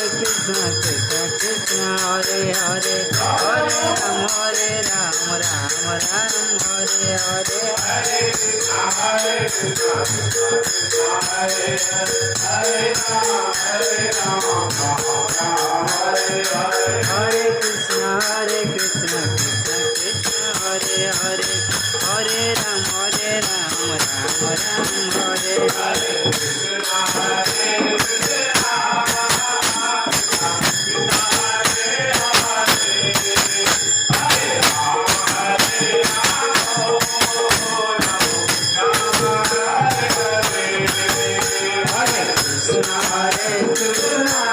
Krishna Krishna Hare Hare, Hare Ram Ram Ram Hare Hare. Hare Krishna Krishna Hare Hare, Hare Ram Ram Hare Hare. Hare Krishna Krishna Krishna Hare Hare, Hare Ram Ram Ram Hare Hare. Hare Krishna